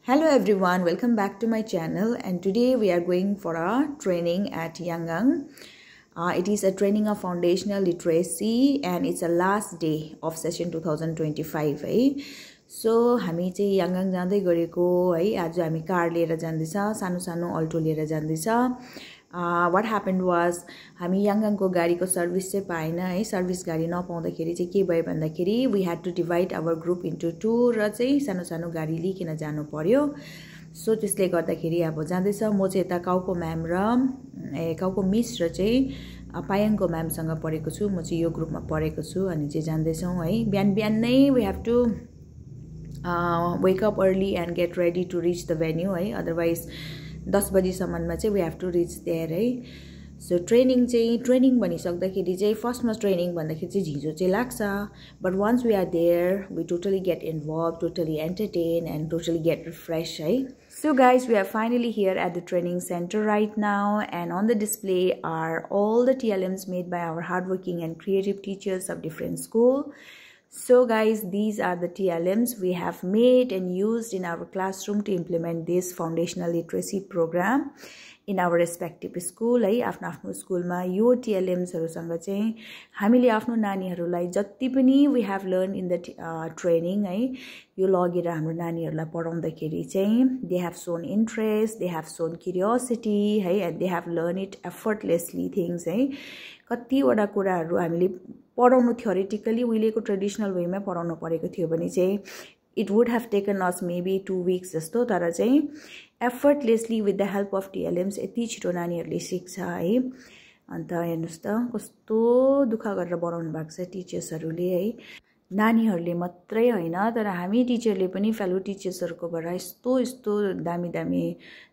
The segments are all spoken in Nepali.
Hello everyone, welcome back to my channel, and today we are going for a training at Yangon. It is a training of foundational literacy and it's a last day of session 2025 So हामी चाहिँ Yangon जाँदै गरेको है आज हामी कार लिएर जाँदैछ सानो सानो अल्टो लिएर जाँदैछ what happened was हामी Yangon को गाडीको सर्भिस चाहिँ पाएन है सर्भिस गाडी नपाउँदाखेरि चाहिँ के भयो भन्दाखेरि we had to divide our group into two र चाहिँ सानो सानो गाडी लिएर जानु पर्यो सो त्यसले गर्दाखेरि अब जाँदैछ म चाहिँ यता काउको म्याम र काउको मिस र चाहिँ पायङको म्यामसँग पढेको छु म चाहिँ यो ग्रुपमा पढेको छु अनि चाहिँ जाँदैछौँ है बिहान बिहान नै we have to wake up early and get ready to reach the venue है otherwise 10 बजीसम्ममा चाहिँ we have to reach there है सो ट्रेनिङ भनिसक्दाखेरि चाहिँ फर्स्टमा ट्रेनिङ भन्दाखेरि चाहिँ झिजो चाहिँ लाग्छ but once we are there we totally get involved, totally entertain and totally get refreshed है So guys, we are finally here at the training center right now, and on the display are all the TLMs made by our hardworking and creative teachers of different school. So guys, these are the TLMs we have made and used in our classroom to implement this foundational literacy program in our respective school है आफ्नो स्कुलमा यो TLMs हरुसँग चाहिँ हामीले आफ्नो नानीहरुलाई जति पनि we have learned in the training है यो लगेर हाम्रो नानीहरुलाई पढाउँदाखेरि चाहिँ they have shown interest, they have shown curiosity है and they have learned it effortlessly things है कतिवटा कुराहरु हामीले पढाउनु theoretically उहिलेको ट्रेडिशनल वेमा पढाउनु परेको थियो भने चाहिँ it would have taken us maybe 2 weeks जस्तो तर चाहिँ effortlessly with the help of TLMs यति छिटो नानीहरुले सिक्छ है अन्त हेर्नुस् त कस्तो दुःख गरेर बनाउनु भएको छ टिचर्सहरुले है नानीहरुले मात्रै हैन तर हामी टिचरले पनि फेलो टिचर्सहरुकोबाट यस्तो दामी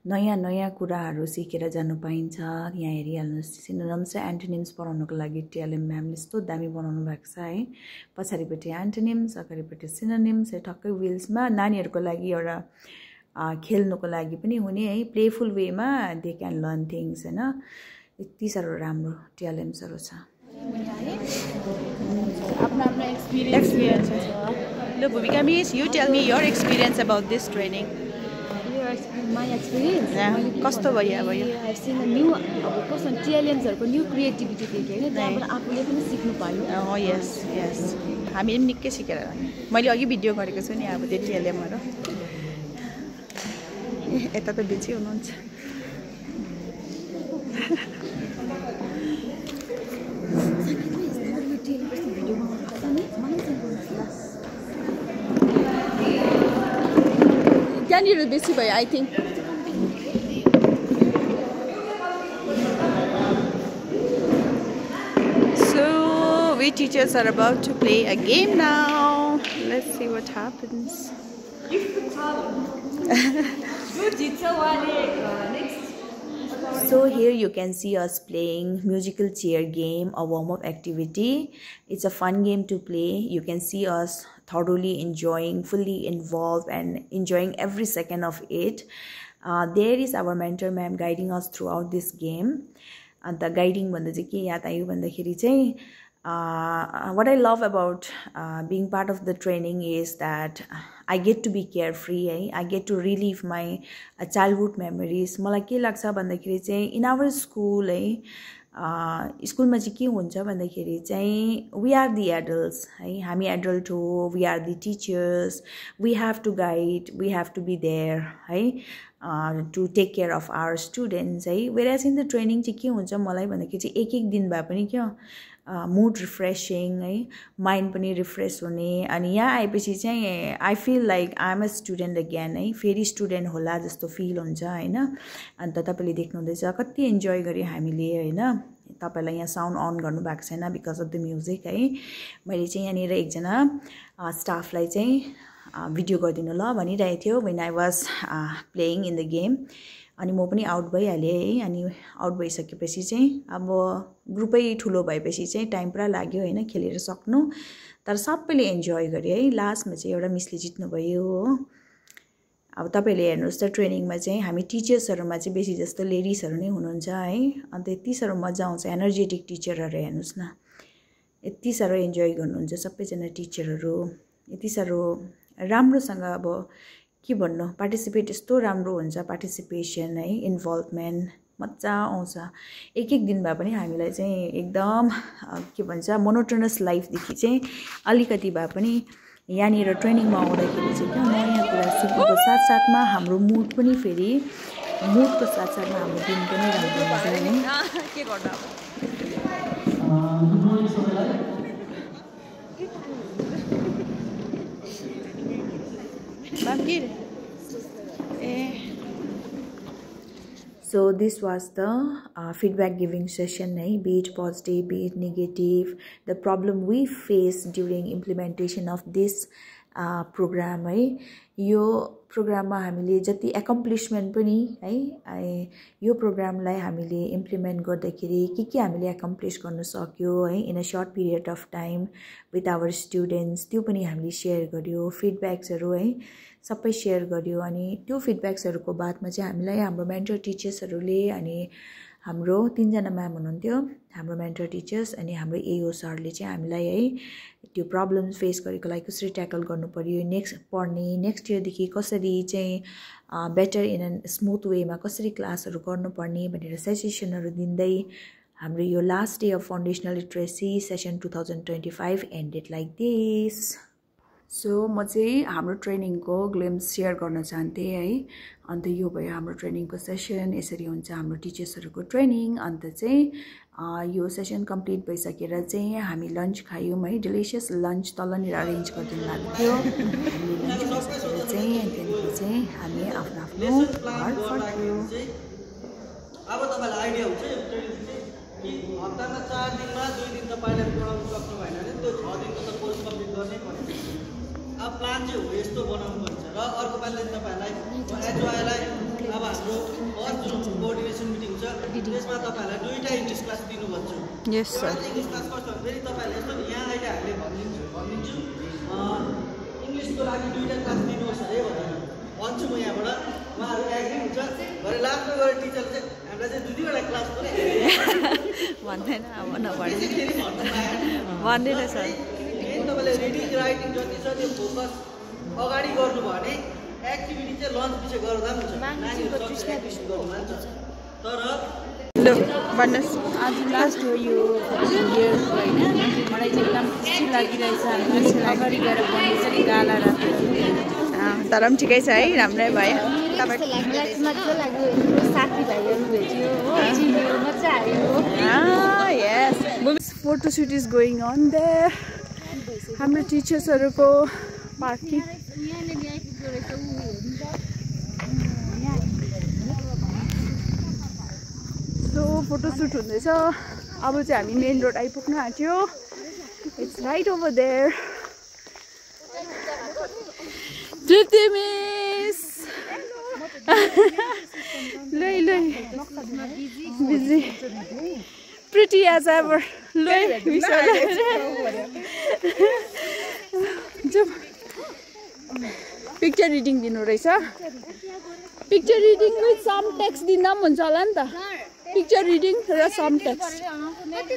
नयाँ कुराहरु सिकेर जानु पाइन्छ यहाँ हेरिहाल्नुस् सिनोनिम्स र एन्टोनिम्स पढाउनको लागि TLM म्यामले यस्तो दामी बनाउनु भएको छ है पछाडीपट्टि एन्टोनिम्स अगाडिपट्टि सिनोनिम्स टक्कै व्हील्समा नानीहरुको लागि एउटा खेल्नुको लागि पनि हुने है प्लेफुल वेमा दे क्यान लर्न थिंग्स हैन यति सारो राम्रो TLMsहरु छ अपना experience Look, Bhumika miss, you tell me your experience about this training. My experience? Yeah. Kasto bhayo अब यो? I've seen a new person TLMsहरुको new creativity देखे हैन त्यहाँबाट आफूले पनि सिक्नु पायो Oh yes. हामीले पनि निकै सिकेर मैले अघि भिडियो गरेको छु नि अब त्यो TLMहरु यता त बिजी हुनुहुन्छ त्यहाँनिर बेसी भयो I think So we teachers are about to play a game now. Let's see what happens. So here you can see us playing musical chair game, a warm-up activity. It's a fun game to play. You can see us thoroughly enjoying, fully involved and enjoying every second of it. There is our mentor ma'am guiding us throughout this game. And the guiding bhanda चाहिँ के याद आयो भन्दाखेरि चाहिँ what I love about being part of the training is that I get to be carefree I get to relive my childhood memories मलाई के लाग्छ भन्दाखेरि चाहिँ in our school स्कुलमा चाहिँ के हुन्छ भन्दाखेरि चाहिँ we are the adults है हामी एडल्ट हो we are the teachers we have to guide we have to be there है to take care of our students है whereas in the training चाहिँ के हुन्छ मलाई भन्दाखेरि चाहिँ एक दिन भए पनि के mood refreshing है mind पनि refresh हुने अनि यहाँ आएपछि चाहिँ I feel like I'm a student again है फेरि स्टुडेन्ट होला जस्तो फिल हुन्छ हैन अन्त तपाईले देख्नुहुँदैछ कति एन्जॉय गरे हामीले हैन तपाईलाई यहाँ साउन्ड अन गर्नु भएको छैन बिकज अफ द म्युजिक है मैले चाहिँ यहाँनिर एकजना स्टाफलाई चाहिँ भिडियो गरिदिनु ल भनिरहेको थियो when I was playing in the game अनि म पनि आउट भइहाले है अनि आउट भइसकेपछि चाहिँ अब ग्रुपै ठुलो भएपछि चाहिँ टाइम पुरा लाग्यो हैन खेलेर सक्नु तर सबैले एन्जॉय गरे है लास्टमा चाहिँ एउटा मिसले जित्नु भयो हो अब तपाईले हेर्नुस् त ट्रेनिङमा चाहिँ हामी टिचर्सहरुमा चाहिँ बेसी जस्तो लेडीजहरु नै हुनुहुन्छ है अनि त्यति सारो मजा आउँछ एनर्जेटिक टिचरहरु हेर्नुस् न यति सारो एन्जॉय गर्नुहुन्छ सबैजना टिचरहरु यति सारो राम्रोसँग अब के भन्नु पार्टिसिपेट यस्तो राम्रो हुन्छ पार्टिसिपेसन है इन्भल्भमेन्ट मजा आउँछ एक दिन भए पनि हामीलाई चाहिँ एकदम के भन्छ मोनोटोनस लाइफदेखि चाहिँ अलिकति भए पनि यहाँनिर ट्रेनिङमा आउँदाखेरि चाहिँ क्या नयाँ कुरा सिक्नुको साथसाथमा हाम्रो मुड पनि फेरि मुडको साथसाथमा हाम्रो दिन पनि राम्रो हुन्छ है के गर्दा So this was the feedback giving session, be it positive, be it negative, the problem we face during implementation of this program. यो प्रोग्राममा हामीले जति एक्म्प्लिशमेन्ट पनि है यो प्रोग्रामलाई हामीले इम्प्लिमेन्ट गर्दाखेरि के हामीले एक्म्प्लिश गर्न सक्यो है in a short period of time with our students त्यो पनि हामीले शेयर गर्यो फिडब्याक्सहरु है सबै शेयर गर्यो अनि त्यो फिडब्याक्सहरुको बादमा चाहिँ हामीलाई हाम्रो मेन्टर टिचर्सहरुले अनि हाम्रो 3 जना म्याम हुनुहुन्थ्यो हाम्रो मेन्टर टिचर्स अनि हाम्रो एओ सरले चाहिँ हामीलाई है त्यो प्रब्लम्स फेस गरेको लागि कसरी ट्याकल गर्नु पर्यो नेक्स्ट इयर देखि कसरी चाहिँ बेटर इन अ स्मूथ वेमा कसरी क्लासहरु गर्नुपर्ने भनेर सजेसनहरु दिँदै हाम्रो यो last day of foundational literacy session 2025 ended like this so म चाहिँ हाम्रो ट्रेनिङको ग्लिम्स शेयर गर्न चाहन्थे है अन्त यो भयो हाम्रो ट्रेनिङको सेसन यसरी हुन्छ हाम्रो टिचर्सहरुको ट्रेनिङ अन्त चाहिँ यो सेसन कम्प्लिट भइसकेर चाहिँ हामी लन्च खायौं है डिलिशियस लन्च तलनिर अरेन्ज गरिदिनु भएको थियो हामी लन्च खाइसकेर चाहिँ अनि त्यहाँदेखि चाहिँ हामी आफ्नो आफ्नो घर फर्क्यौं अब तपाईलाई आइडिया हुन्छ यो ट्रेनिङ चाहिँ कि हप्तामा 4 दिनमा 2 दिन तपाईले पढाउन सक्नु भएन भने त्यो 6 दिनको त कोर्स कम्प्लिट गर्नै पर्छ अब प्लान चाहिँ हो यस्तो बनाउनु पर्छ र अर्को पालि तपाईलाई एजवायलाई अब हाम्रो जुन कोअर्डिनेसन मिटिङ छ त्यसमा तपाईलाई दुईटा इङ्ग्लिश क्लास दिनु भन्छु यस सर इङ्ग्लिश क्लास कस्तो फेरि तपाईले यस्तो यहाँ अहिले हामीले भनिदिन्छु इङ्ग्लिशको लागि दुईटा क्लास दिनुहोस् है भनेर भन्छु म यहाँबाट उहाँहरु एग्री हुन्छ भरे लास्टमा गएर टिचरले चाहिँ हामीलाई चाहिँ दुईवटा क्लास पनि भन्दैन अब भन्दैन सर तपाईले रिडिङ राइटिङ जति छ त्यो फोकस अगाडि गर्नु भने एक्टिभिटी चाहिँ लन्च पछि गर्दा हुन्छ नानीहरु तर ल भन्नुस् आज लास्ट हो यो इयर हैन मलाई चाहिँ एकदम खुसी लागिरहेछ हामीले अगाडि गएर पढ्ने चाहिँ गाला राख्नु तर पनि ठिकै छ है राम्रै भयो मलाई मजा लाग्यो साथीभाइहरु भेट्यो हो चिन्यो मजा आयो yes photo shoot is going on there हाम्रो टिचर्सहरुको पार्किङ सो फोटो शूट हुँदैछ अब चाहिँ हामी मेन रोड आइपुग्न आँट्यो it's right over there Tripti miss Lay busy pretty as ever picture reading dinu रहेछ picture reading with some text dinda पनि हुन्छ होला नि त picture reading र some text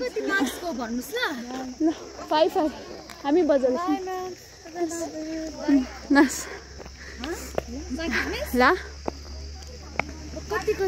कति मार्क्स को भन्नुस् ल 5 हामी बजाउँछौँ नास ला कति को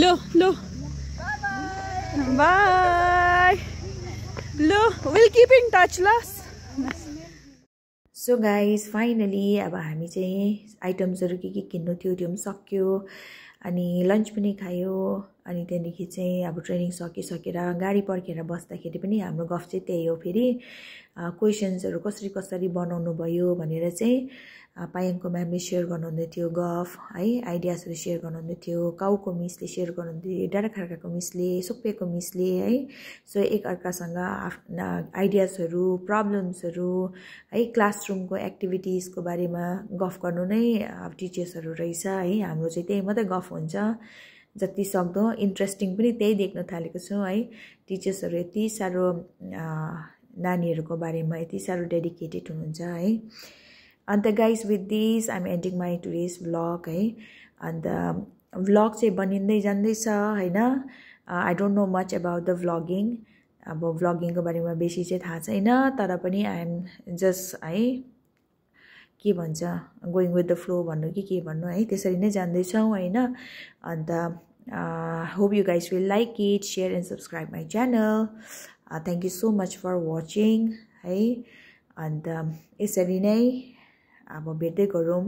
लो बाय लो विल कीप इन टच लस सो गाइज फाइनली अब हामी चाहिँ आइटम्सहरु के किन्नु थियो त्यो पनि सक्यो अनि लन्च पनि खायो अनि त्यहाँदेखि चाहिँ अब ट्रेनिङ सकिसकेर गाडी पर्खेर बस्दाखेरि पनि हाम्रो गफ चाहिँ त्यही हो फेरि क्वेशन्सहरु कसरी बनाउनु भयो भनेर चाहिँ पायङको म्यामले शेयर गर्नुहुँदै थियो गफ है आइडियाजहरु शेयर गर्नुहुँदै थियो काउको मिसले शेयर गर्नुहुँदै थियो डाँडाखर्काको मिसले सुप्पेको मिसले है सो एक अर्कासँग आफ्ना आइडियाजहरु प्रब्लम्सहरु है क्लासरुमको एक्टिभिटीजको बारेमा गफ गर्नु नै अब टिचर्सहरु रहेछ है हाम्रो चाहिँ त्यही मात्रै गफ हुन्छ जति सक्दो इन्ट्रेस्टिङ पनि त्यही देख्न थालेको छु है टिचर्सहरु यति सारो नानीहरुको बारेमा यति सारो डेडिकेटेड हुनुहुन्छ है अन्त guys with this I am ending my today's vlog है अन्त भ्लग चाहिँ बनिँदै जाँदैछ हैन I don't know much about the vlogging अब भ्लगिङको बारेमा बेसी चाहिँ थाहा छैन तर पनि आई एम जस्ट है के भन्छ गोइङ विथ द फ्लो भन्नु कि के भन्नु है, त्यसरी नै जान्दैछौँ होइन। अन्त hope you guys will like it, share and subscribe my channel. Thank you so much for watching है। अन्त यसरी नै अब भेट्दै गरौँ।